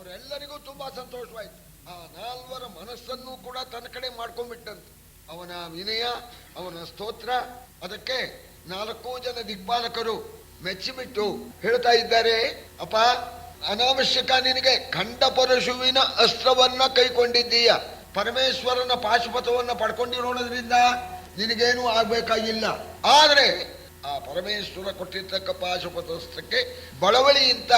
ಅವರೆಲ್ಲರಿಗೂ ತುಂಬಾ ಸಂತೋಷವಾಯಿತು. ಆ ನಾಲ್ವರ ಮನಸ್ಸನ್ನು ಕೂಡ ತನ್ನ ಕಡೆ ಮಾಡ್ಕೊಂಡ್ಬಿಟ್ಟಂತೆ. ಅವನ ವಿನಯ, ಅವನ ಸ್ತೋತ್ರ, ಅದಕ್ಕೆ 4 ಜನ ದಿಗ್ಪಾಲಕರು ಮೆಚ್ಚಿಬಿಟ್ಟು ಹೇಳ್ತಾ ಇದ್ದಾರೆ, ಅಪ್ಪ ಅನಾವಶ್ಯಕ ನಿನಗೆ ಖಂಡ ಪರಶುವಿನ ಅಸ್ತ್ರವನ್ನ ಕೈಕೊಂಡಿದ್ದೀಯ, ಪರಮೇಶ್ವರನ ಪಾಶುಪತವನ್ನ ಪಡ್ಕೊಂಡಿರೋದ್ರಿಂದ ನಿನಗೇನು ಆಗ್ಬೇಕಾಗಿಲ್ಲ. ಆದ್ರೆ ಆ ಪರಮೇಶ್ವರ ಕೊಟ್ಟಿರ್ತಕ್ಕ ಪಾಶುಪತಸ್ತ್ರಕ್ಕೆ ಬಳವಳಿ ಅಂತ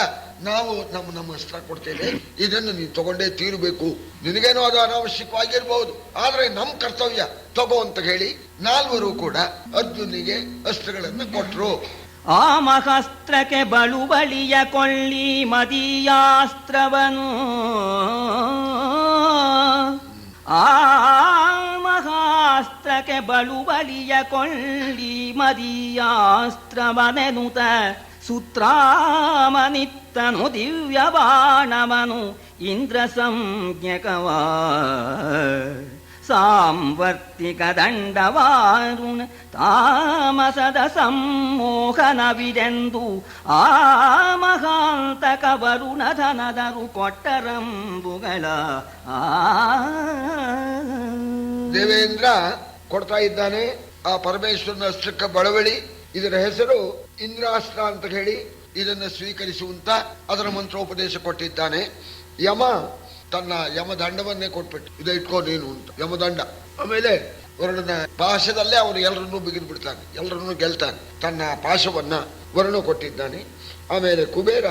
ನಾವು ನಮ್ಮ ಅಸ್ತ್ರ ಕೊಡ್ತೇವೆ, ಇದನ್ನು ನೀನು ತಗೊಂಡೇ ತೀರಬೇಕು. ನಿನಗೇನೋ ಅದು ಅನಾವಶ್ಯಕವಾಗಿರ್ಬಹುದು, ಆದ್ರೆ ನಮ್ಮ ಕರ್ತವ್ಯ ತಗೋ ಅಂತ ಹೇಳಿ 4 ಕೂಡ ಅರ್ಜುನಿಗೆ ಅಸ್ತ್ರಗಳನ್ನು ಕೊಟ್ರು. ಆ ಮಹಾಸ್ತ್ರಕ್ಕೆ ಬಳುವಳಿಯ ಕೊಳ್ಳಿ ಮದೀಯಾಸ್ತ್ರವನು, ಆ ಮಹಾಸ್ತ್ರಕ್ಕೆ ಬಳುವಳಿಯ ಕೊಳ್ಳಿ ಮದೀಯಾಸ್ತ್ರವನೆನುತ ಸೂತ್ರಾಮನಿತ್ತನು ದಿವ್ಯ ಬಾಣವನು ಇಂದ್ರ ಸಂಜ್ಞಕವಾ ಸಾಂವರ್ತಿಕ ದಂಡವಾರುಣ ತಾಮಸದ ಸಮ್ಮೋಹನವಿದೆಂದು ಆ ಮಹಾಂತಕ ವರುಣ ಧನದರು ಕೊಟ್ಟರಂಬುಗಳ. ದೇವೇಂದ್ರ ಕೊಡ್ತಾ ಇದ್ದಾನೆ ಆ ಪರಮೇಶ್ವರನ ಅಸ್ತ್ರಕ್ಕೆ ಬಳವಳಿ. ಇದರ ಹೆಸರು ಇಂದ್ರಾಸ್ತ್ರ ಅಂತ ಹೇಳಿ ಇದನ್ನು ಸ್ವೀಕರಿಸುವಂತ ಅದರ ಮಂತ್ರೋಪದೇಶ ಕೊಟ್ಟಿದ್ದಾನೆ. ಯಮ ತನ್ನ ಯಮದಂಡವನ್ನೇ ಕೊಟ್ಬಿಟ್ಟು ಇದ ಇಟ್ಕೋ ನೀನು ಅಂತ ಯಮದಂಡ. ಆಮೇಲೆ ವರುಣನ ಪಾಶದಲ್ಲೇ ಅವನು ಎಲ್ಲರನ್ನೂ ಬಿಗಿದು ಬಿಡ್ತಾನೆ, ಎಲ್ಲರನ್ನೂ ಗೆಲ್ತಾನೆ. ತನ್ನ ಪಾಶವನ್ನ ವರುಣ ಕೊಟ್ಟಿದ್ದಾನೆ. ಆಮೇಲೆ ಕುಬೇರ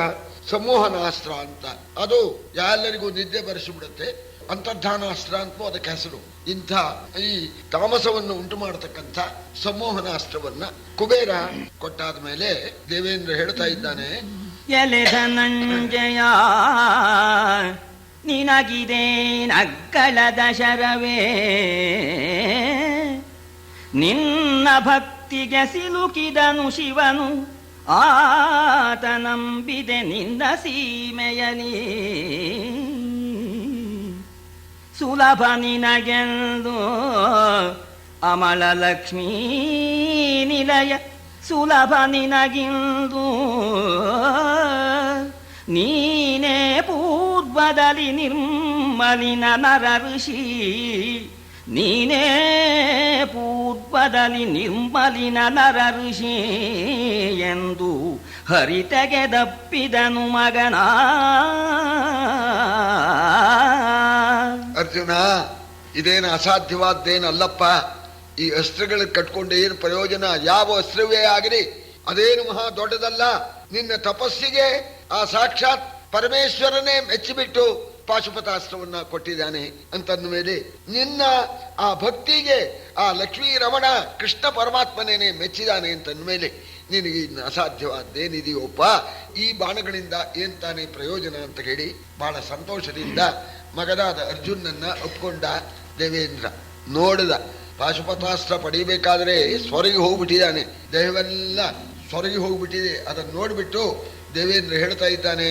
ಸಂಮೋಹನಾಸ್ತ್ರ ಅಂತ, ಅದು ಎಲ್ಲರಿಗೂ ನಿದ್ದೆ ಬರೆಸಿಬಿಡುತ್ತೆ. ಅಂತರ್ಧಾನಾಸ್ತ್ರ ಅಂತ ಅದಕ್ಕೆ ಹೆಸರು. ಇಂಥ ಈ ತಾಮಸವನ್ನು ಉಂಟು ಮಾಡತಕ್ಕಂಥ ಸಂಮೋಹನಾಸ್ತ್ರವನ್ನ ಕುಬೇರ ಕೊಟ್ಟಾದ ಮೇಲೆ ದೇವೇಂದ್ರ ಹೇಳ್ತಾ ಇದ್ದಾನೆ, ಎಲೆ ಧನಂಜಯ ನಿನಗಿದೆ ನಗ್ಗಳ ದಶರವೇ, ನಿನ್ನ ಭಕ್ತಿಗೆ ಸಿಲುಕಿದನು ಶಿವನು ಆತನಂಬಿದೆ ನಿನ್ನ ಸೀಮೆಯಲಿ. ಸುಲಭ ನಿನಗೆಂದು ಅಮಲ ಲಕ್ಷ್ಮೀ ನಿಲಯ, ಸುಲಭ ನಿನಗಿಂದು ನೀನೇ ಪೂರ್ವದಲ್ಲಿ ನಿರ್ಮಲಿನ ನರ ಋಷಿ, ನೀನೇ ಪೂರ್ವದಲ್ಲಿ ನಿರ್ಮಲಿನ ನರ ಋಷಿ ಎಂದು ಹರಿತೆಗೆದಪ್ಪಿದನು ಮಗನ. ಅರ್ಜುನ, ಇದೇನು ಅಸಾಧ್ಯವಾದ್ದೇನಲ್ಲಪ್ಪ. ಈ ಅಸ್ತ್ರಗಳಿಗೆ ಕಟ್ಕೊಂಡು ಏನು ಪ್ರಯೋಜನ? ಯಾವ ಅಸ್ತ್ರವೇ ಆಗಲಿ ಅದೇನು ಮಹಾ ದೊಡ್ಡದಲ್ಲ. ನಿನ್ನ ತಪಸ್ಸಿಗೆ ಆ ಸಾಕ್ಷಾತ್ ಪರಮೇಶ್ವರನೇ ಮೆಚ್ಚಿಬಿಟ್ಟು ಪಾಶುಪತಾಸ್ತ್ರವನ್ನ ಕೊಟ್ಟಿದ್ದಾನೆ ಅಂತಂದ ಮೇಲೆ, ನಿನ್ನ ಆ ಭಕ್ತಿಗೆ ಆ ಲಕ್ಷ್ಮೀ ರಮಣ ಕೃಷ್ಣ ಪರಮಾತ್ಮನೇನೆ ಮೆಚ್ಚಿದಾನೆ ಅಂತಂದ ಮೇಲೆ ನಿನಗೆ ಇನ್ನು ಅಸಾಧ್ಯವಾದ್ದೇನಿದೆಯೋಪ್ಪ. ಈ ಬಾಣಗಳಿಂದ ಏನ್ ತಾನೇ ಪ್ರಯೋಜನ ಅಂತ ಹೇಳಿ ಬಹಳ ಸಂತೋಷದಿಂದ ಮಗನಾದ ಅರ್ಜುನನ್ನ ಒಪ್ಕೊಂಡ ದೇವೇಂದ್ರ. ನೋಡಿದ ಪಾಶುಪತಾಸ್ತ್ರ ಪಡೀಬೇಕಾದ್ರೆ ಸ್ವರ್ಗೆ ಹೋಗ್ಬಿಟ್ಟಿದ್ದಾನೆ, ದೇಹವೆಲ್ಲ ಸ್ವರ್ಗೆ ಹೋಗ್ಬಿಟ್ಟಿದೆ. ಅದನ್ನು ನೋಡ್ಬಿಟ್ಟು ದೇವೇಂದ್ರ ಹೇಳ್ತಾ ಇದ್ದಾನೆ,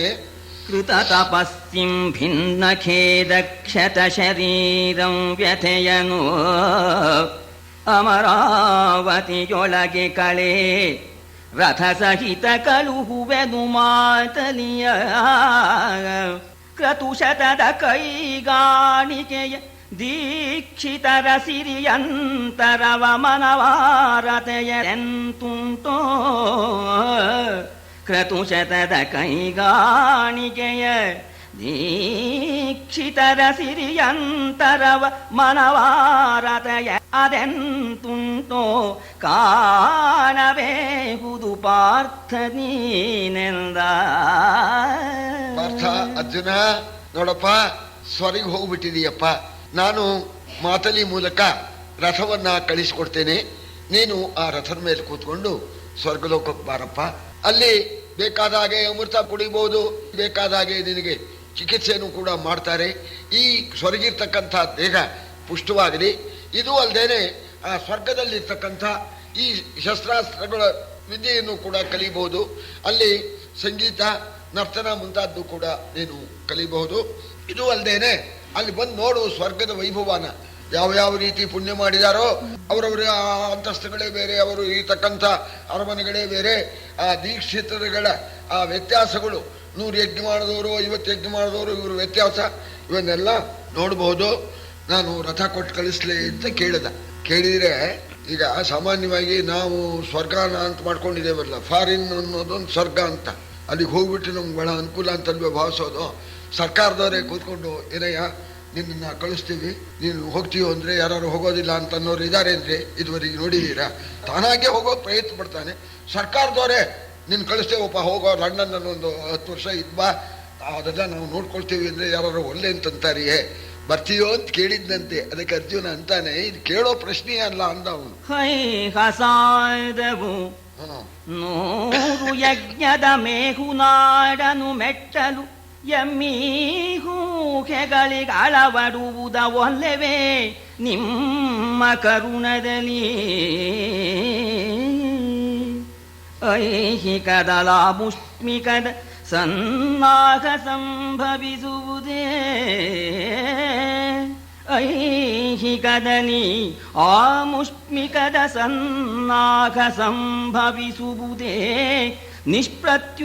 ಕೃತ ತಪಸ್ಸಿಂ ಭಿನ್ನ ಖೇದಕ್ಷತ ಶರೀರಂ ವ್ಯಥೆಯನು ಅಮರಾವತಿಯೊಳಗೆ ಕಳೆ ರಥ ಸಹಿತ ಕಳುಹುವೆನು ಮಾತಲಿಯ. ಕ್ರತುಶತದ ಕೈಗಾಣಿಕೆಯ ದೀಕ್ಷಿತರ ಸಿರಿಯಂತರವ ಮನವಾರತೆಯರೆಂತುಂಟೋ. ಕ್ರತುಶತದ ಕೈಗಾಣಿಕೆಯ ದೀಕ್ಷಿತರ ಸಿರಿಯಂತರವ ಮನವಾರತೆಯ ಅದೆಂತುಂಟೋ ಕಾಣಬೇಹುದು ಪಾರ್ಥ ನೀನೆಂದ. ಪಾರ್ಥ, ಅರ್ಜುನ ನೋಡಪ್ಪ, ಸ್ವರ್ಗೆ ಹೋಗ್ಬಿಟ್ಟಿದೀಯಪ್ಪ. ನಾನು ಮಾತಲಿ ಮೂಲಕ ರಥವನ್ನ ಕಳಿಸಿಕೊಡ್ತೇನೆ. ನೀನು ಆ ರಥದ ಮೇಲೆ ಕೂತ್ಕೊಂಡು ಸ್ವರ್ಗಲೋಕಕ್ಕೆ ಬಾರಪ್ಪ. ಅಲ್ಲಿ ಬೇಕಾದ ಹಾಗೆ ಅಮೃತ ಕುಡಿಬಹುದು, ಬೇಕಾದ ಹಾಗೆ ನಿನಗೆ ಚಿಕಿತ್ಸೆಯನ್ನು ಕೂಡ ಮಾಡ್ತಾರೆ. ಈ ಸ್ವರ್ಗಿರ್ತಕ್ಕಂಥ ದೇಹ ಪುಷ್ಟವಾಗಲಿ. ಇದು ಅಲ್ಲದೇನೆ ಆ ಸ್ವರ್ಗದಲ್ಲಿರ್ತಕ್ಕಂಥ ಈ ಶಸ್ತ್ರಾಸ್ತ್ರಗಳ ವಿದ್ಯೆಯನ್ನು ಕೂಡ ಕಲಿಬಹುದು. ಅಲ್ಲಿ ಸಂಗೀತ, ನರ್ತನ ಮುಂತಾದ್ದು ಕೂಡ ನೀನು ಕಲಿಬಹುದು. ಇದು ಅಲ್ಲದೇನೆ ಅಲ್ಲಿ ಬಂದು ನೋಡು ಸ್ವರ್ಗದ ವೈಭವನ. ಯಾವ ರೀತಿ ಪುಣ್ಯ ಮಾಡಿದಾರೋ ಅವರವರ ಅಂತಸ್ತುಗಳೇ ಬೇರೆ, ಅವರು ಇರತಕ್ಕಂಥ ಅರಮನೆಗಳೇ ಬೇರೆ. ಆ ದೀಕ್ಷಿತರುಗಳ ಆ ವ್ಯತ್ಯಾಸಗಳು 100 ಯಜ್ಞ ಮಾಡಿದವರು 50 ಯಜ್ಞ ಮಾಡಿದವರು ಇವರು ವ್ಯತ್ಯಾಸ ಇವನ್ನೆಲ್ಲ ನೋಡಬಹುದು. ನಾನು ರಥ ಕೊಟ್ಟು ಕಳಿಸ್ಲಿ ಅಂತ ಕೇಳಿದ್ರೆ ಈಗ ಸಾಮಾನ್ಯವಾಗಿ ನಾವು ಸ್ವರ್ಗಾನ ಅಂತ ಮಾಡ್ಕೊಂಡಿದ್ದೇವಲ್ಲ, ಫಾರಿನ್ ಅನ್ನೋದೊಂದು ಸ್ವರ್ಗ ಅಂತ, ಅಲ್ಲಿಗೆ ಹೋಗ್ಬಿಟ್ಟು ನಮ್ಗೆ ಬಹಳ ಅನುಕೂಲ ಅಂತಲ್ವೇ ಭಾವಿಸೋದು. ಸರ್ಕಾರದವರೇ ಕೂತ್ಕೊಂಡು ಏನಯ್ಯ ನಿನ್ನ ಕಳಿಸ್ತೀವಿ, ನೀನು ಹೋಗ್ತೀವೋ ಅಂದರೆ ಯಾರು ಹೋಗೋದಿಲ್ಲ ಅಂತ ಅನ್ನೋರು ಇದ್ದಾರೆ ಅಂದರೆ ಇದುವರೆಗೆ ನೋಡಿದ್ದೀರಾ? ತಾನಾಗೆ ಹೋಗೋಕೆ ಪ್ರಯತ್ನ ಪಡ್ತಾನೆ. ಸರ್ಕಾರದವರೇ ನಿನ್ನ ಕಳಿಸ್ತೇವಪ್ಪ ಹೋಗೋ, ಲಂಡನ್ನಲ್ಲಿ ಒಂದು 10 ವರ್ಷ ಇದ್ಬಾ, ಅದೆಲ್ಲ ನಾವು ನೋಡ್ಕೊಳ್ತೀವಿ ಅಂದರೆ ಯಾರು ಒಳ್ಳೆ ಅಂತಂತಾರಿಯೇ, ಬರ್ತೀಯೋ ಅಂತ ಕೇಳಿದ್ದಂತೆ. ಅದಕ್ಕೆ ಅರ್ಜುನ ಅಂತಾನೆ, ಇದು ಕೇಳೋ ಪ್ರಶ್ನೆ ಅಲ್ಲ ಅಂದ ಅವನು. ಹಸಾದವು 100 ಯಜ್ಞದ ಮೇಹುನಾಡನು ಮೆಟ್ಟಲು ಎಮ್ಮೀಹೂಕೆಗಳಿಗಳವಡುವುದ ಒಲ್ಲೆವೇ ನಿಮ್ಮ ಕರುಣದಲ್ಲಿ. ಐಹಿಕದಲ ಮುಷ್ಮಿಕದ ಸನ್ನಾಗ ಸಂಭವಿಸುವುದೇ, ಐಹಿಕದಲ್ಲಿ ಆ ಮುಷ್ಮಿಕದ ಸನ್ನಾಗ ಸಂಭವಿಸುವುದೇ ನಿಷ್ಪ್ರತ್ಯೂಕವೆಂದು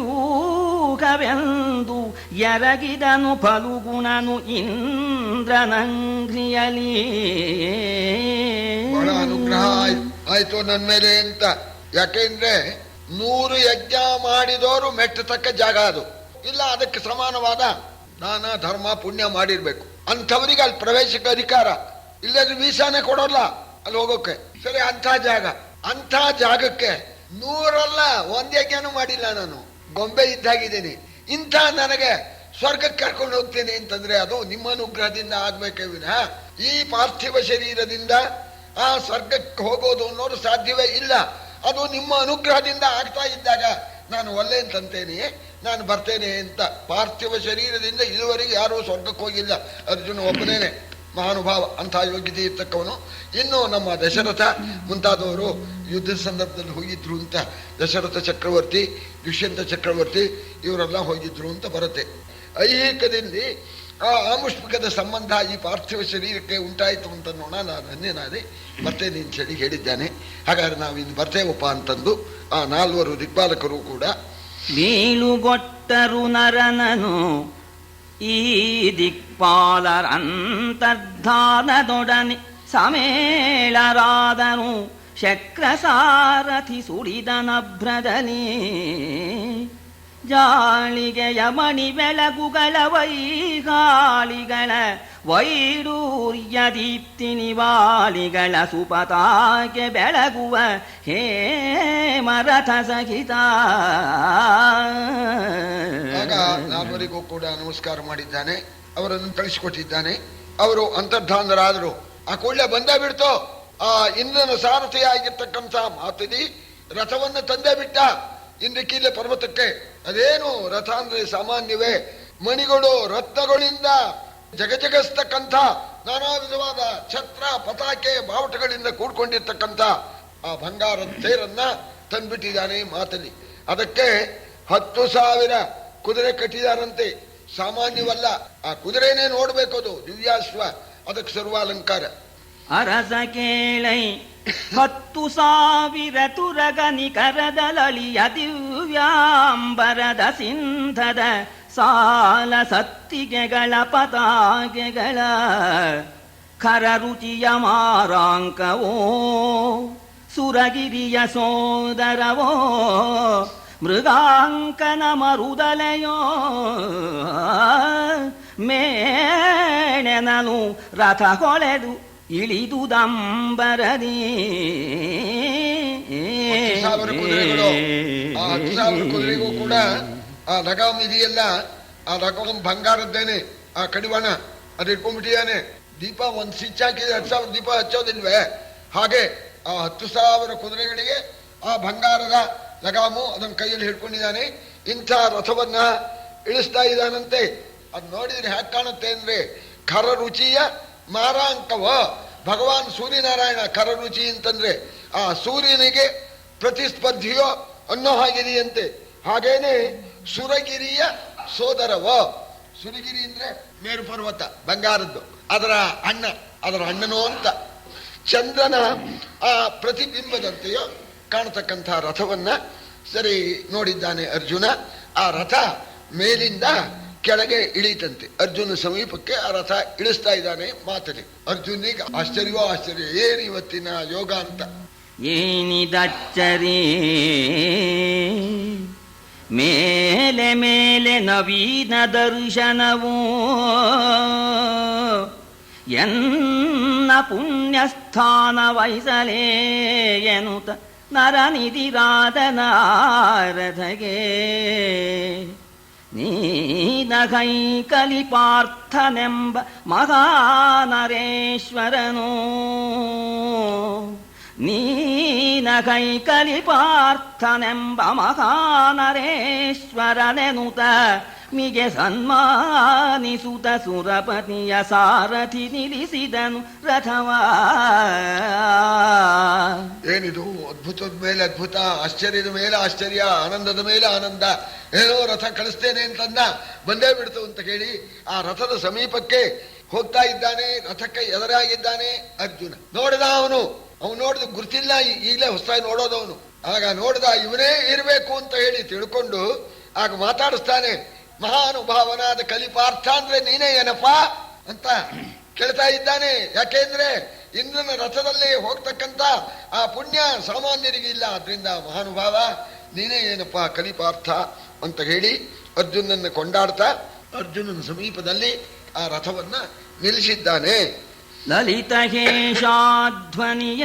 ಎರಗಿದನು ಫಲುಗುಣನು ಇಂದ್ರನಂಗ್ರಿಯಲಿ. ಬಹಳ ಅನುಗ್ರಹ ಆಯ್ತು ನನ್ನ ಮೇಲೆ ಅಂತ. ಯಾಕೆಂದ್ರೆ 100 ಯಜ್ಞ ಮಾಡಿದವರು ಮೆಟ್ಟತಕ್ಕ ಜಾಗ ಅದು ಇಲ್ಲ, ಅದಕ್ಕೆ ಸಮಾನವಾದ ದಾನ ಧರ್ಮ ಪುಣ್ಯ ಮಾಡಿರ್ಬೇಕು. ಅಂಥವರಿಗೆ ಅಲ್ಲಿ ಪ್ರವೇಶಕ್ಕೆ ಅಧಿಕಾರ ಇಲ್ಲದ್ರೆ ವೀಸಾನೇ ಕೊಡೋಲ್ಲ ಅಲ್ಲಿ ಹೋಗೋಕೆ. ಸರಿ, ಅಂಥ ಜಾಗಕ್ಕೆ 100 1 ಯಜ್ಞನೂ ಮಾಡಿಲ್ಲ, ನಾನು ಗೊಂಬೆ ಇದ್ದಾಗಿದ್ದೀನಿ. ಇಂಥ ನನಗೆ ಸ್ವರ್ಗಕ್ಕೆ ಕರ್ಕೊಂಡು ಹೋಗ್ತೇನೆ ಅಂತಂದ್ರೆ ಅದು ನಿಮ್ಮ ಅನುಗ್ರಹದಿಂದ ಆಗ್ಬೇಕೇ ವಿನಃ ಈ ಪಾರ್ಥಿವ ಶರೀರದಿಂದ ಆ ಸ್ವರ್ಗಕ್ಕೆ ಹೋಗೋದು ಅನ್ನೋದು ಸಾಧ್ಯವೇ ಇಲ್ಲ. ಅದು ನಿಮ್ಮ ಅನುಗ್ರಹದಿಂದ ಆಗ್ತಾ ಇದ್ದಾಗ ನಾನು ಒಲ್ಲೆ ಅಂತಂತೇನೆ, ನಾನು ಬರ್ತೇನೆ ಅಂತ. ಪಾರ್ಥಿವ ಶರೀರದಿಂದ ಇದುವರೆಗೆ ಯಾರೂ ಸ್ವರ್ಗಕ್ಕೆ ಹೋಗಿಲ್ಲ, ಅರ್ಜುನ ಒಬ್ಬನೇನೆ ಮಹಾನುಭಾವ, ಅಂಥ ಯೋಗ್ಯತೆ ಇರ್ತಕ್ಕವನು. ಇನ್ನು ನಮ್ಮ ದಶರಥ ಮುಂತಾದವರು ಯುದ್ಧದ ಸಂದರ್ಭದಲ್ಲಿ ಹೋಗಿದ್ರು ಅಂತ, ದಶರಥ ಚಕ್ರವರ್ತಿ, ದುಷ್ಯಂತ ಚಕ್ರವರ್ತಿ ಇವರೆಲ್ಲ ಹೋಗಿದ್ರು ಅಂತ ಬರುತ್ತೆ. ಐಹಿಕದಲ್ಲಿ ಆ ಆಮುಷ್ಮಿಕದ ಸಂಬಂಧ ಈ ಪಾರ್ಥಿವ ಶರೀರಕ್ಕೆ ಉಂಟಾಯಿತು ಅಂತ ನೋಡ ನಾನು ಅನ್ಯನಾದೆ, ಬರ್ತೇನೆ ಅಂತ ಹೇಳಿ ಹೇಳಿದ್ದಾನೆ. ಹಾಗಾದ್ರೆ ನಾವು ಇನ್ನು ಬರ್ತೇವಪ್ಪ ಅಂತಂದು ಆ 4 ದಿಕ್ಪಾಲಕರು ಕೂಡ ಬೀಳುಗೊಟ್ಟರು ನರನನು ಈ ದಿಕ್ಪಾಲರಂತರ್ಧಾನದೊಡನೆ ಸಮೇಳರಾದನು ಶಕ್ರಸಾರಥಿ ಸುಳಿದನಭ್ರದಲ್ಲಿ. ಜಾಳಿಗೆಯ ಮಣಿ ಬೆಳಗುಗಳ ವೈಗಾಳಿಗಳ ವೈಡೂರ್ಯ ದೀಪ್ತಿ ನಿವಾಳಿಗಳ ಸುಪತಾಗೆ ಬೆಳಗುವ ಹೇಮರಥ ಸಹಿತ. ಆಗ 4 ಕೂಡ ನಮಸ್ಕಾರ ಮಾಡಿದ್ದಾನೆ, ಅವರನ್ನು ಕಳಿಸಿಕೊಟ್ಟಿದ್ದಾನೆ. ಅವರು ಅಂತರ್ಧಾನರಾದರು. ಆ ಕೂಡಲೇ ಬಂದೇ ಬಿಡ್ತು ಆ ಇಂದ್ರನ ಸಾರಥಿಯಾಗಿರ್ತಕ್ಕಂಥ ಮಾತುದಿ ರಥವನ್ನು ತಂದೇ ಬಿಟ್ಟ ಇಂದ್ರಕೀಲೆ ಪರ್ವತಕ್ಕೆ. ಅದೇನು ರಥ ಅಂದ್ರೆ ಸಾಮಾನ್ಯವೇ, ಮಣಿಗಳು ರತ್ನಗಳಿಂದ ಜಗಜಗಸ್ತಕ್ಕಂಥ ನಾನಾ ವಿಧವಾದ ಛತ್ರ ಪತಾಕೆ ಬಾವುಟಗಳಿಂದ ಕೂಡ್ಕೊಂಡಿರ್ತಕ್ಕಂಥ ಆ ಬಂಗಾರದ ತೇರನ್ನ ತಂದ್ಬಿಟ್ಟಿದ್ದಾನೆ ಮಾತಲ್ಲಿ. ಅದಕ್ಕೆ 10,000 ಕುದುರೆ ಕಟ್ಟಿದಾರಂತೆ, ಸಾಮಾನ್ಯವಲ್ಲ. ಆ ಕುದುರೆನೇ ನೋಡ್ಬೇಕು, ಅದು ದಿವ್ಯಾಶ್ವ, ಅದಕ್ಕೆ ಸರ್ವಾಲಂಕಾರ. ಅರಸ ಕೇಳೈ 10,000 ತುರಗನಿಕರದ ಲಳಿಯ ದಿವ್ಯಾಂಬರದ ಸಿಂಧದ ಸಾಲ ಸತ್ತಿಗೆಗಳ ಪತಾಗೆಗಳ ಖರರುಚಿಯ ಮಾರಾಂಕವೋ ಸುರಗಿರಿಯ ಸೋದರವೋ ಮೃಗಾಂಕನ ಮರುದಲೆಯೋ ಮೇಣೆನನು ರಥ ಹೊಳೆದು ಇಳಿದುದಂಬರದಿ. 10,000 ಕುದುರೆಗಳು. ಆ 10,000 ಕುದುರೆಗೂ ಕೂಡ ಆ ಲಗಾಮ್ ಇದೆಯಲ್ಲ, ಆ ಲಗಾಮ್ ಬಂಗಾರದ್ದೇನೆ. ಆ ಕಡಿವಾಣ ಅದು ಇಟ್ಕೊಂಡ್ಬಿಟ್ಟಿದ್ದಾನೆ. ದೀಪ ಒಂದು ಸ್ವಿಚ್ ಹಾಕಿದ್ರೆ 10,000 ದೀಪ ಹಚ್ಚೋದಿಲ್ವೇ? ಹಾಗೆ ಆ 10,000 ಕುದುರೆಗಳಿಗೆ ಆ ಬಂಗಾರದ ಲಗಾಮು ಅದನ್ನ ಕೈಯಲ್ಲಿ ಹಿಡ್ಕೊಂಡಿದ್ದಾನೆ. ಇಂಥ ರಥವನ್ನ ಇಳಿಸ್ತಾ ಇದ್ದಾನಂತೆ. ಅದು ನೋಡಿದ್ರೆ ಹ್ಯಾಕ್ ಕಾಣುತ್ತೆ ಅಂದ್ರೆ ಖರರುಚಿಯ ಮಾರಾಂಕವ. ಭಗವಾನ್ ಸೂರ್ಯನಾರಾಯಣ ಖರರುಚಿ ಅಂತಂದ್ರೆ ಆ ಸೂರ್ಯನಿಗೆ ಪ್ರತಿಸ್ಪರ್ಧಿಯೋ ಅನ್ನೋ ಹಾಗಿದೆಯಂತೆ. ಹಾಗೇನೆ ಸುರಗಿರಿಯ ಸೋದರವ. ಸುರಗಿರಿ ಅಂದ್ರೆ ಮೇರು ಪರ್ವತ ಬಂಗಾರದ್ದು, ಅದರ ಅಣ್ಣನೋ ಅಂತ. ಚಂದ್ರನ ಆ ಪ್ರತಿಬಿಂಬದಂತೆಯೋ ಕಾಣತಕ್ಕಂಥ ರಥವನ್ನ ಸರಿ ನೋಡಿದ್ದಾನೆ ಅರ್ಜುನ. ಆ ರಥ ಮೇಲಿಂದ ಕೆಳಗೆ ಇಳೀತಂತೆ. ಅರ್ಜುನ ಸಮೀಪಕ್ಕೆ ಆ ರಥ ಇಳಿಸ್ತಾ ಇದ್ದಾನೆ ಮಾತಲಿ. ಅರ್ಜುನಿಗೆ ಆಶ್ಚರ್ಯವೋ ಆಶ್ಚರ್ಯ, ಏನು ಇವತ್ತಿನ ಯೋಗ ಅಂತ. ಏನಿದಚ್ಚರಿ ಮೇಲೆ ಮೇಲೆ ನವೀನ ದರ್ಶನವೋ ಎನ್ನ ಪುಣ್ಯಸ್ಥಾನ ವಹಿಸಲೇ ಎನ್ನುತ್ತ ನರನಿಧಿರಾದ ನಾರದಗೆ ನೀನಗೈ ಕಲಿಪಾರ್ಥನೆಂಬ ಮಹಾನರೇಶ್ವರನು ನೀನಗೈ ಕಲಿಪಾರ್ಥನೆಂಬ ಮಹಾನರೇಶ್ವರನೆನುತ ಮಿಗೆ ಸನ್ಮಾನಿಸುತ್ತ ಸುರಪತಿಯ ಸಾರಥಿ ನಿಲ್ಲಿಸಿದನು ರಥವ. ಏನಿದು ಅದ್ಭುತದ ಮೇಲೆ ಅದ್ಭುತ, ಆಶ್ಚರ್ಯದ ಮೇಲೆ ಆಶ್ಚರ್ಯ, ಆನಂದದ ಮೇಲೆ ಆನಂದ. ಏನೋ ರಥ ಕಳಿಸ್ತೇನೆ ಅಂತಂದ, ಬಂದೇ ಬಿಡ್ತು ಅಂತ ಕೇಳಿ ಆ ರಥದ ಸಮೀಪಕ್ಕೆ ಹೋಗ್ತಾ ಇದ್ದಾನೆ. ರಥಕ್ಕೆ ಎದುರಾಗಿದ್ದಾನೆ ಅರ್ಜುನ. ನೋಡಿದ ಅವನು ನೋಡಿದ ಗುರ್ತಿಲ್ಲ, ಈಗಲೇ ಹೊಸದಾಗಿ ನೋಡೋದವನು. ಆಗ ನೋಡಿದ ಇವನೇ ಇರಬೇಕು ಅಂತ ಹೇಳಿ ತಿಳ್ಕೊಂಡು ಆಗ ಮಾತಾಡಿಸ್ತಾನೆ. ಮಹಾನುಭಾವನಾದ ಕಲಿಪಾರ್ಥ ಅಂದ್ರೆ ನೀನೇ ಏನಪ್ಪ ಅಂತ ಕೇಳ್ತಾ ಇದ್ದಾನೆ. ಯಾಕೆಂದ್ರೆ ಇಂದ್ರನ ರಥದಲ್ಲಿ ಹೋಗ್ತಕ್ಕಂಥ ಆ ಪುಣ್ಯ ಸಾಮಾನ್ಯರಿಗಿಲ್ಲ. ಆದ್ರಿಂದ ಮಹಾನುಭಾವ ನೀನೇ ಏನಪ್ಪ ಕಲಿಪಾರ್ಥ ಅಂತ ಹೇಳಿ ಅರ್ಜುನನ್ನ ಕೊಂಡಾಡ್ತಾ ಅರ್ಜುನನ ಸಮೀಪದಲ್ಲಿ ಆ ರಥವನ್ನ ನಿಲ್ಲಿಸಿದ್ದಾನೆ. ಲಲಿತಹೇಷಾಧ್ವನಿಯ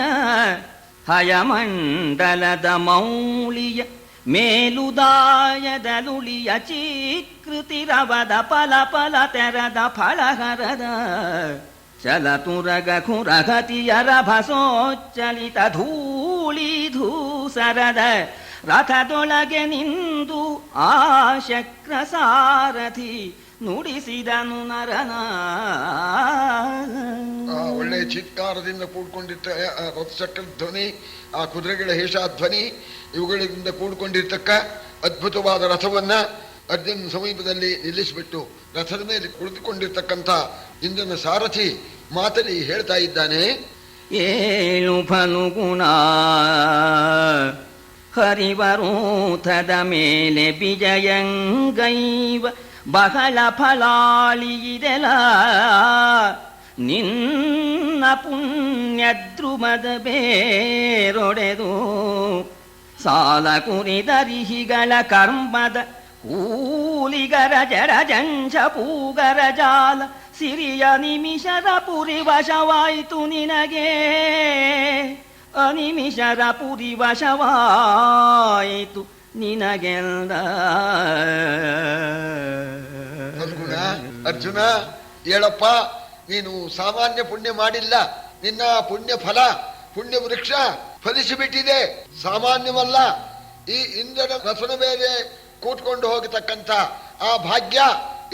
ಹಯಮಂಡಲದ ಮೌಳಿಯ ಮೇಲುದಾಯದಲುಳಿಯ ಚೀಕೃತಿರವದ ಫಲ ಫಲ ತೆರದ ಫಳಹರದ ಚಲತುರಗ ಖುರಗತಿಯರ ಭಸೋಚ್ಚಲಿತ ಧೂಳಿ ಧೂಸರದ ರಥದೊಳಗೆ ನಿಂದು ಆ ಶಕ್ರ ಸಾರಥಿ ನುಡಿಸಿದನು ನರನ. ಒಳ್ಳೆ ಚಿತ್ಕಾರದಿಂದ ಕೂಡ್ಕೊಂಡಿರ್ತ ರಥಚಕ್ರ ಧ್ವನಿ, ಆ ಕುದುರೆಗಳ ಹೇಷ ಧ್ವನಿ, ಇವುಗಳಿಂದ ಕೂಡ್ಕೊಂಡಿರ್ತಕ್ಕ ಅದ್ಭುತವಾದ ರಥವನ್ನ ಅರ್ಜುನ ಸಮೀಪದಲ್ಲಿ ನಿಲ್ಲಿಸಿಬಿಟ್ಟು ರಥದ ಮೇಲೆ ಕುಳಿತುಕೊಂಡಿರ್ತಕ್ಕಂಥ ಇಂದ್ರನ ಸಾರಥಿ ಮಾತಲ್ಲಿ ಹೇಳ್ತಾ ಇದ್ದಾನೆ. ಏಳು ಫಲುಗುಣ ಹರಿವರೂಥದ ಮೇಲೆ ವಿಜಯಂಗೈವ ಬಹಳ ಫಲಾಳಿಯಿದೆಲ ನಿನ್ನ ಪುಣ್ಯದ್ರುಮದ ಬೇರೊಡೆದು ಸಾಲ ಕುರಿದರಿಹಿಗಳ ಕರ್ಮದ ಕೂಲಿಗರ ಜರ ಜಂಶ ಪೂಗರ ಜಾಲ ಸಿರಿಯ ನಿಮಿಷದ ಪುರಿ ವಶವಾಯಿತು ನಿನಗೆ, ಅನಿಮಿಷದ ಪುರಿ ವಶವಾಯಿತು ನಿನಗೆಲ್ಲ. ಅರ್ಜುನ ಹೇಳಪ್ಪ, ನೀನು ಸಾಮಾನ್ಯ ಪುಣ್ಯ ಮಾಡಿಲ್ಲ. ನಿನ್ನ ಪುಣ್ಯ ಫಲ, ಪುಣ್ಯ ವೃಕ್ಷ ಫಲಿಸಿಬಿಟ್ಟಿದೆ. ಸಾಮಾನ್ಯವಲ್ಲ. ಈ ಇಂದ್ರನ ರಥನ ಮೇಲೆ ಕೂತ್ಕೊಂಡು ಹೋಗತಕ್ಕಂಥ ಆ ಭಾಗ್ಯ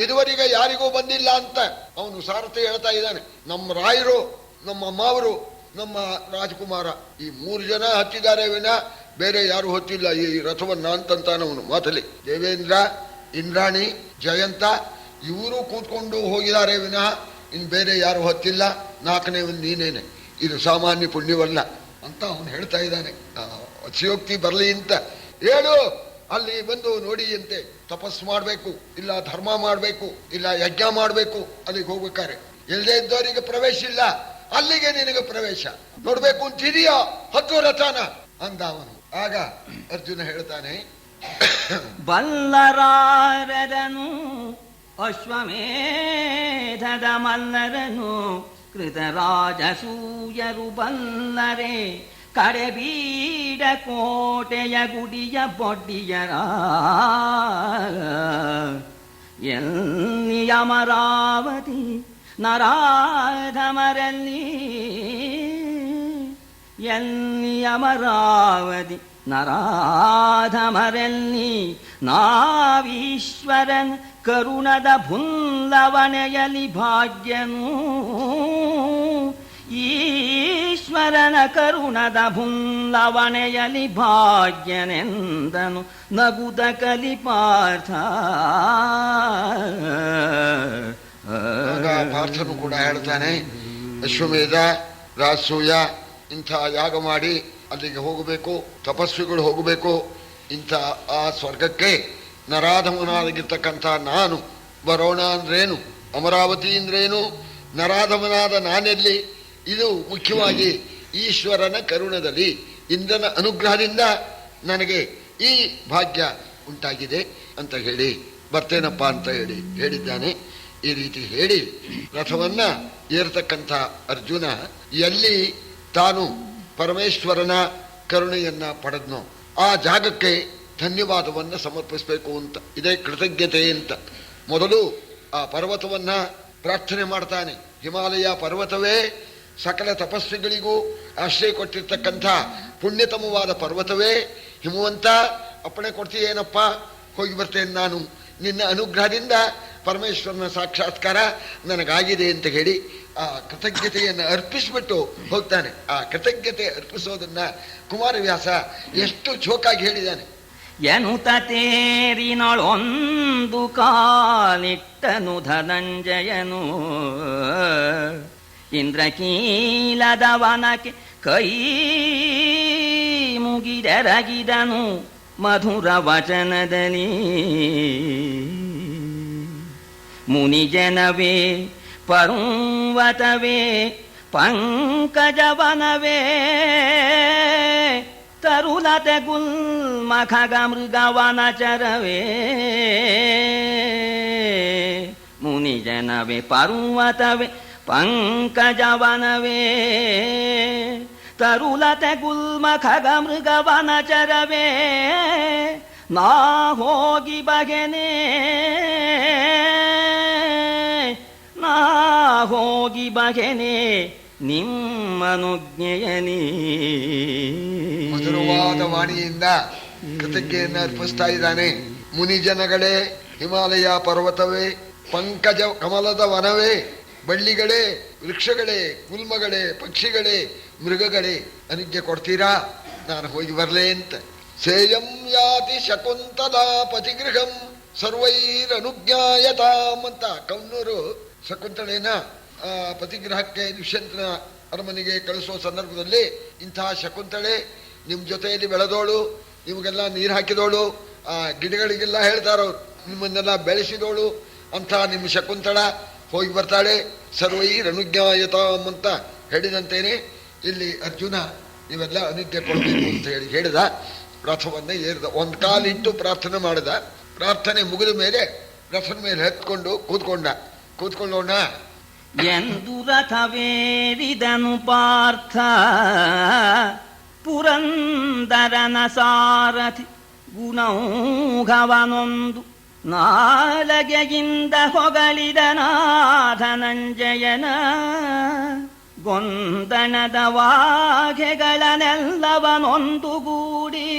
ಇದುವರೆಗೆ ಯಾರಿಗೂ ಬಂದಿಲ್ಲ ಅಂತ ಅವನು ಸಾರಥಿ ಹೇಳ್ತಾ ಇದ್ದಾನೆ. ನಮ್ಮ ರಾಯರು, ನಮ್ಮ ಅಮ್ಮವರು, ನಮ್ಮ ರಾಜಕುಮಾರ, ಈ 3 ಜನ ಹತ್ತಿದ್ದಾರೆ ವಿನ ಬೇರೆ ಯಾರು ಹೊತ್ತಿಲ್ಲ ಈ ರಥವನ್ನ ಅಂತಂತಾನವನು ಮಾತಲ್ಲಿ. ದೇವೇಂದ್ರ, ಇಂದ್ರಾಣಿ, ಜಯಂತ ಇವರು ಕೂತ್ಕೊಂಡು ಹೋಗಿದ್ದಾರೆ ವಿನಃ ಇನ್ ಬೇರೆ ಯಾರು ಹೊತ್ತಿಲ್ಲ. 4ನೇ ನೀನೇನೆ. ಇದು ಸಾಮಾನ್ಯ ಪುಣ್ಯವಲ್ಲ ಅಂತ ಅವನು ಹೇಳ್ತಾ ಇದ್ದಾನೆ. ಅತಿಯೋಕ್ತಿ ಬರಲಿ ಅಂತ ಹೇಳು. ಅಲ್ಲಿ ಬಂದು ನೋಡಿ ಅಂತೆ, ತಪಸ್ಸು ಮಾಡಬೇಕು, ಇಲ್ಲ ಧರ್ಮ ಮಾಡಬೇಕು, ಇಲ್ಲ ಯಜ್ಞ ಮಾಡಬೇಕು. ಅಲ್ಲಿಗೆ ಹೋಗ್ಬೇಕಾರೆ ಎಲ್ಲದೇ ಇದ್ದವರಿಗೆ ಪ್ರವೇಶ ಇಲ್ಲ, ಅಲ್ಲಿಗೆ ನಿನಗೆ ಪ್ರವೇಶ. ನೋಡ್ಬೇಕು ಅಂತಿದೆಯಾ ಹತ್ತು ರಥನ ಅಂದ ಅವನು. ಆಗ ಅರ್ಜುನ ಹೇಳ್ತಾನೆ, ಬಲ್ಲರಾರದನು ಅಶ್ವಮೇಧದ ಮಲ್ಲರನು ಕೃತರಾಜಸೂಯರು ಬಲ್ಲರೆ ಕಡೆಬೀಡ ಕೋಟೆಯ ಗುಡಿಯ ಬೊಡ್ಡಿಯರ ಎಲ್ಲಿ ಅಮರಾವತಿ ನರಾಧಮರಲ್ಲಿ ಎಲ್ಲಿ ಅಮರಾವತಿ ನರಾಧಮರಲ್ಲಿ ನಾವೀಶ್ವರನ್ ಕರುಣದ ಭುಲ್ಲವನೆಯಲಿ ಭಾಗ್ಯನು ಈಶ್ವರನ ಕರುಣದ ಭುಲ್ಲವನೆಯಲಿ ಭಾಗ್ಯನೆಂದನು ನಗುದ ಕಲಿಪಾರ್ಥ. ಪಾರ್ಥನು ಕೂಡ ಹೇಳ್ತಾನೆ, ಅಶ್ವಮೇಧ ರಾಜಸೂಯ ಇಂಥ ಯಾಗ ಮಾಡಿ ಅಲ್ಲಿಗೆ ಹೋಗಬೇಕು, ತಪಸ್ವಿಗಳು ಹೋಗಬೇಕು. ಇಂಥ ಆ ಸ್ವರ್ಗಕ್ಕೆ ನರಾಧಮನಾಗಿರ್ತಕ್ಕಂಥ ನಾನು, ವರೋಣ ಅಂದ್ರೇನು, ಅಮರಾವತಿ ಅಂದ್ರೇನು, ನರಾಧಮನಾದ ನಾನೆಲ್ಲಿ? ಇದು ಮುಖ್ಯವಾಗಿ ಈಶ್ವರನ ಕರುಣದಲ್ಲಿ, ಇಂದ್ರನ ಅನುಗ್ರಹದಿಂದ ನನಗೆ ಈ ಭಾಗ್ಯ ಉಂಟಾಗಿದೆ ಅಂತ ಹೇಳಿ ಬರ್ತೇನಪ್ಪ ಅಂತ ಹೇಳಿದ್ದಾನೆ. ಈ ರೀತಿ ಹೇಳಿ ರಥವನ್ನ ಏರ್ತಕ್ಕಂಥ ಅರ್ಜುನ ಎಲ್ಲಿ ತಾನು ಪರಮೇಶ್ವರನ ಕರುಣೆಯನ್ನ ಪಡೆದ್ನೋ ಆ ಜಾಗಕ್ಕೆ ಧನ್ಯವಾದವನ್ನ ಸಮರ್ಪಿಸಬೇಕು ಅಂತ, ಇದೇ ಕೃತಜ್ಞತೆ ಅಂತ. ಮೊದಲು ಆ ಪರ್ವತವನ್ನ ಪ್ರಾರ್ಥನೆ ಮಾಡ್ತಾನೆ. ಹಿಮಾಲಯ ಪರ್ವತವೇ ಸಕಲ ತಪಸ್ವಿಗಳಿಗೂ ಆಶ್ರಯ ಕೊಟ್ಟಿರ್ತಕ್ಕಂಥ ಪುಣ್ಯತಮವಾದ ಪರ್ವತವೇ, ಹಿಮವಂತ ಅಪ್ಪಣೆ ಕೊಡ್ತೀಯೇನಪ್ಪ, ಹೋಗಿ ಬರ್ತೇನೆ ನಾನು, ನಿನ್ನ ಅನುಗ್ರಹದಿಂದ ಪರಮೇಶ್ವರನ ಸಾಕ್ಷಾತ್ಕಾರ ನನಗಾಗಿದೆ ಅಂತ ಹೇಳಿ ಆ ಕೃತಜ್ಞತೆಯನ್ನು ಅರ್ಪಿಸ್ಬಿಟ್ಟು ಹೋಗ್ತಾನೆ. ಆ ಕೃತಜ್ಞತೆ ಅರ್ಪಿಸೋದನ್ನ ಕುಮಾರವ್ಯಾಸ ಎಷ್ಟು ಚೋಕಾಗಿ ಹೇಳಿದ್ದಾನೆ. ಎನುತ ತೇರಿನೊಳೊಂದು ಕಾಲಿಟ್ಟನು ಧನಂಜಯನು, ಇಂದ್ರಕೀಲದವನಕ್ಕೆ ಕೈ ಮುಗಿದೆರಗಿದನು ಮಧುರ ವಚನದಲ್ಲಿ. ಮುನಿಜನವೇ ಪರ್ವತವೇ ಪಂಕಜವನವೇ ತರುಲತೆ ಗುಲ್ಮಖಗ ಮೃಗವನಚರವೇ. ಮುನಿಜನವೇ ಪರ್ವತವೇ ಪಂಕಜವನವೇ ತರುಲತೆ ಗುಲ್ಮಖಗ ಮೃಗವನಚರವೇ. ನಾ ಹೋಗಿ ಬಗೆನೆ ನಾ ಹೋಗಿ ಬಗೆನೆ ನಿಮ್ಮನುಜ್ಞೆಯನಿ. ಮಧುರವಾದ ವಾಣಿಯಿಂದ ಕೃತಜ್ಞೆಯನ್ನು ಅರ್ಪಿಸ್ತಾ ಇದ್ದಾನೆ. ಮುನಿಜನಗಳೇ, ಹಿಮಾಲಯ ಪರ್ವತವೇ, ಪಂಕಜ ಕಮಲದ ವನವೇ, ಬಳ್ಳಿಗಳೇ, ವೃಕ್ಷಗಳೇ, ಗುಲ್ಮಗಳೇ, ಪಕ್ಷಿಗಳೇ, ಮೃಗಗಳೇ, ಅನುಜ್ಞೆ ಕೊಡ್ತೀರಾ ನಾನು ಹೋಗಿ ಬರಲೇ ಅಂತ. ಸೇಯಂ ಯಾತಿ ಶಕುಂತಲಾ ಪತಿಗೃಹಂ ಸರ್ವೈರನುಜ್ಞಾಯತಾಂ ಅಂತ ಕೌನ್ನೂರು ಶಕುಂತಳೆನ ಪತಿಗ್ರಹಕ್ಕೆ ದುಷ್ಯಂತನ ಅರಮನೆಗೆ ಕಳಿಸೋ ಸಂದರ್ಭದಲ್ಲಿ ಇಂತಹ ಶಕುಂತಳೆ ನಿಮ್ಮ ಜೊತೆಯಲ್ಲಿ ಬೆಳೆದೋಳು, ನಿಮಗೆಲ್ಲ ನೀರು ಹಾಕಿದೋಳು, ಆ ಗಿಡಗಳಿಗೆಲ್ಲ ಹೇಳ್ತಾರವ್ರು ನಿಮ್ಮನ್ನೆಲ್ಲ ಬೆಳೆಸಿದೋಳು ಅಂತ ನಿಮ್ಮ ಶಕುಂತಳ ಹೋಗಿ ಬರ್ತಾಳೆ. ಸರ್ವೈರನುಜ್ಞಾಯತಾಂ ಅಂತ ಹೇಳಿದಂತೇನೆ ಇಲ್ಲಿ ಅರ್ಜುನ ನೀವೆಲ್ಲ ಅನುಜ್ಞೆ ಕೊಡಬೇಕು ಅಂತ ಹೇಳಿದ. ರಥವನ್ನ ಏರಿದ, ಒಂದು ಕಾಲಿಟ್ಟು ಪ್ರಾರ್ಥನೆ ಮಾಡಿದ. ಪ್ರಾರ್ಥನೆ ಮುಗಿದ ಮೇಲೆ ರಥದ ಮೇಲೆ ಹತ್ಕೊಂಡು ಕೂತ್ಕೊಳ್ಳೋಣ ಎಂದು ರಥವೇರಿದನು ಪಾರ್ಥ. ಪುರಂದರನ ಸಾರಥಿ ಗುಣೌಘವನೊಂದು ನಾಲಗೆಯಿಂದ ಹೊಗಳಿದ ನಾಧನಂಜಯನ. ಗೊಂದಣದ ವಾಘೆಗಳನ್ನೆಲ್ಲವನೊಂದುಗೂಡಿ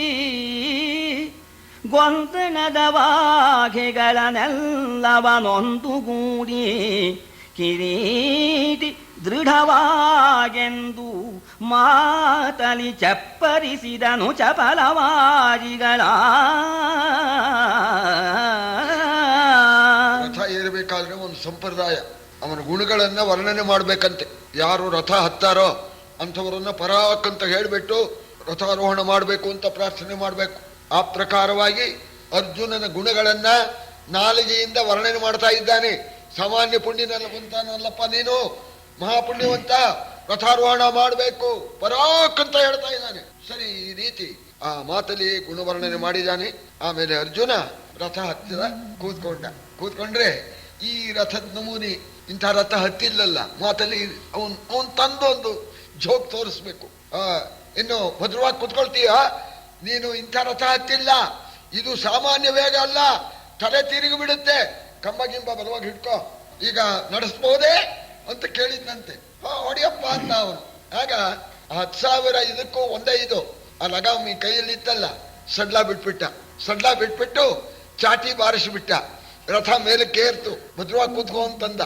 ಗೊಂದಣದ ವಾಘೆಗಳನ್ನೆಲ್ಲವನೊಂದುಗೂಡಿ ಕಿರೀಟಿ ದೃಢವಾಗೆಂದು ಮಾತಲಿ ಚಪ್ಪರಿಸಿದನು ಚಪಲವಾಜಿಗಳ. ರಥ ಏರಬೇಕಾದ್ರೆ ಒಂದು ಸಂಪ್ರದಾಯ, ಅವನ ಗುಣಗಳನ್ನ ವರ್ಣನೆ ಮಾಡ್ಬೇಕಂತೆ. ಯಾರು ರಥ ಹತ್ತಾರೋ ಅಂಥವರನ್ನ ಪರಾಕ್ ಅಂತ ಹೇಳಿಬಿಟ್ಟು ರಥಾರೋಹಣ ಮಾಡಬೇಕು ಅಂತ ಪ್ರಾರ್ಥನೆ ಮಾಡಬೇಕು. ಆ ಪ್ರಕಾರವಾಗಿ ಅರ್ಜುನನ ಗುಣಗಳನ್ನ ನಾಲಿಗೆಯಿಂದ ವರ್ಣನೆ ಮಾಡ್ತಾ ಇದ್ದಾನೆ. ಸಾಮಾನ್ಯ ಪುಣ್ಯನಲ್ಲಪ್ಪ ನೀನು, ಮಹಾಪುಣ್ಯವಂತ, ರಥಾರೋಹಣ ಮಾಡಬೇಕು ಪರಾಕ್ ಅಂತ ಹೇಳ್ತಾ ಇದ್ದಾನೆ. ಸರಿ, ಈ ರೀತಿ ಆ ಮಾತಲ್ಲಿ ಗುಣವರ್ಣನೆ ಮಾಡಿದ್ದಾನೆ. ಆಮೇಲೆ ಅರ್ಜುನ ರಥ ಹತ್ತಿದ, ಕೂತ್ಕೊಂಡ್ರೆ ಈ ರಥದ ನಮೂನಿ ಇಂಥ ರಥ ಹತ್ತಿಲ್ಲಲ್ಲ. ಮಾತಲ್ಲಿ ಅವನ್ ತಂದು ಒಂದು ಜೋಕ್ ತೋರಿಸ್ಬೇಕು. ಇನ್ನು ಭದ್ರವಾಗಿ ಕೂತ್ಕೊಳ್ತೀಯ ನೀನು, ಇಂಥ ರಥ ಹತ್ತಿಲ್ಲ, ಇದು ಸಾಮಾನ್ಯ ವೇಗ ಅಲ್ಲ, ತಲೆ ತಿರುಗಿ ಬಿಡುತ್ತೆ, ಕಂಬ ಗಿಂಬ ಬಲವಾಗಿ ಹಿಡ್ಕೋ, ಈಗ ನಡೆಸ್ಬೋದೇ ಅಂತ ಕೇಳಿದ್ನಂತೆ. ಹೊಡಿಯಪ್ಪ ಅಂತ ಅವನು. ಆಗ 10,000 ಇದಕ್ಕೂ ಒಂದೇ ಇದು, ಆ ಲಗಾಮ್ ಈ ಕೈಯಲ್ಲಿ ಇತ್ತಲ್ಲ, ಸಡ್ಲ ಬಿಟ್ಬಿಟ್ಟು ಚಾಟಿ ಬಾರಿಸಿಬಿಟ್ಟ. ರಥ ಮೇಲಕ್ಕೆ ಏರ್ತು, ಭದ್ರವಾಗಿ ಕೂತ್ಕೋ ಅಂತಂದ.